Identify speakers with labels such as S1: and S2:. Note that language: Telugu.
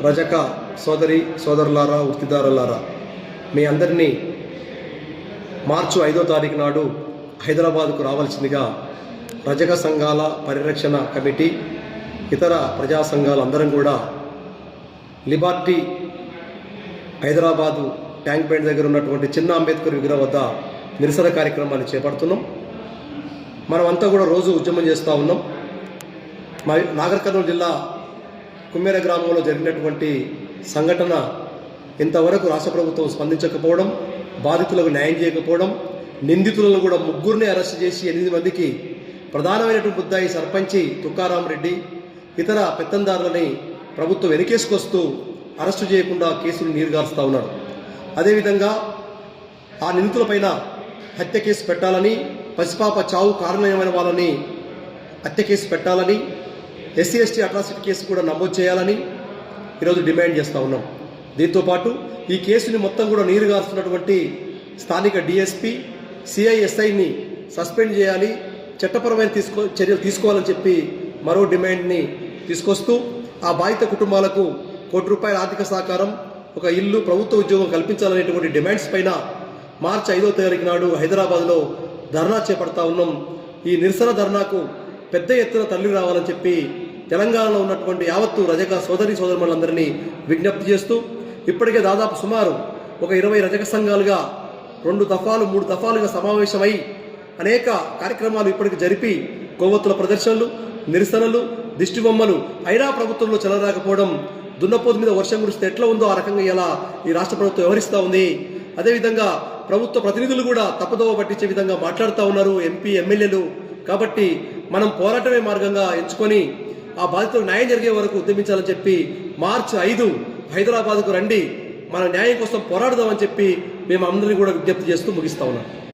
S1: రజక సోదరి సోదరులారా, వృత్తిదారులారా, మీ అందరినీ మార్చి 5వ తారీఖు నాడు హైదరాబాద్కు రావాల్సిందిగా రజక సంఘాల పరిరక్షణ కమిటీ, ఇతర ప్రజా సంఘాలు అందరం కూడా లిబర్టీ హైదరాబాదు ట్యాంక్ బండ్ దగ్గర ఉన్నటువంటి చిన్న అంబేద్కర్ విగ్రహం వద్ద నిరసన కార్యక్రమాన్ని చేపడుతున్నాం. మనమంతా కూడా రోజు ఉద్యమం చేస్తూ ఉన్నాం. నాగర్ కర్నూలు జిల్లా కుమ్మేర గ్రామంలో జరిగినటువంటి సంఘటన ఇంతవరకు రాష్ట్ర ప్రభుత్వం స్పందించకపోవడం, బాధితులకు న్యాయం చేయకపోవడం, నిందితులను కూడా 3 అరెస్ట్ చేసి 8 మందికి ప్రధానమైనటువంటి ముద్దాయి సర్పంచి తుకారాం రెడ్డి ఇతర పెత్తందారులని ప్రభుత్వం వెనకేసుకొస్తూ అరెస్టు చేయకుండా కేసులు నీరుగారుస్తూ ఉన్నాడు. అదేవిధంగా ఆ నిందితులపైన హత్య కేసు పెట్టాలని, పసిపాప చావు కారణమైన వాళ్ళని హత్య కేసు పెట్టాలని, ఎస్సీ ఎస్టీ అట్రాసిటీ కేసు కూడా నమోదు చేయాలని ఈరోజు డిమాండ్ చేస్తూ ఉన్నాం. దీంతోపాటు ఈ కేసుని మొత్తం కూడా నీరుగారుస్తున్నటువంటి స్థానిక డిఎస్పీ, సిఐఎస్ఐని సస్పెండ్ చేయాలి, చట్టపరమైన చర్యలు తీసుకోవాలని చెప్పి మరో డిమాండ్ని తీసుకొస్తూ ఆ బాధిత కుటుంబాలకు ₹1 కోటి ఆర్థిక సహకారం, ఒక ఇల్లు, ప్రభుత్వ ఉద్యోగం కల్పించాలనేటువంటి డిమాండ్స్ పైన మార్చి 5వ తారీఖు నాడు హైదరాబాద్లో ధర్నా చేపడతా ఉన్నాం. ఈ నిరసన ధర్నాకు పెద్ద ఎత్తున తరలి రావాలని చెప్పి తెలంగాణలో ఉన్నటువంటి యావత్తు రజక సోదరి సోదరులందరినీ విజ్ఞప్తి చేస్తూ ఇప్పటికే దాదాపు సుమారు ఒక 20 రజక సంఘాలుగా 2 దఫాలు 3 దఫాలుగా సమావేశమై అనేక కార్యక్రమాలు ఇప్పటికి జరిపి కొవ్వొత్తుల ప్రదర్శనలు, నిరసనలు, దిష్టి బొమ్మలు అయినా ప్రభుత్వంలో చెలరాకపోవడం, దున్నపోతు మీద వర్షం కురిస్తే ఎట్లా ఉందో ఆ రకంగా ఇలా ఈ రాష్ట్ర ప్రభుత్వం వ్యవహరిస్తూ ఉంది. అదేవిధంగా ప్రభుత్వ ప్రతినిధులు కూడా తప్పుదోవ పట్టించే విధంగా మాట్లాడుతూ ఉన్నారు, ఎంపీ ఎమ్మెల్యేలు. కాబట్టి మనం పోరాటమే మార్గంగా ఎంచుకొని ఆ బాధితులకు న్యాయం జరిగే వరకు ఉద్యమించాలని చెప్పి మార్చి 5 హైదరాబాద్కు రండి, మన న్యాయం కోసం పోరాడదామని చెప్పి మేము అందరినీ కూడా విజ్ఞప్తి చేస్తూ ముగిస్తా ఉన్నాం.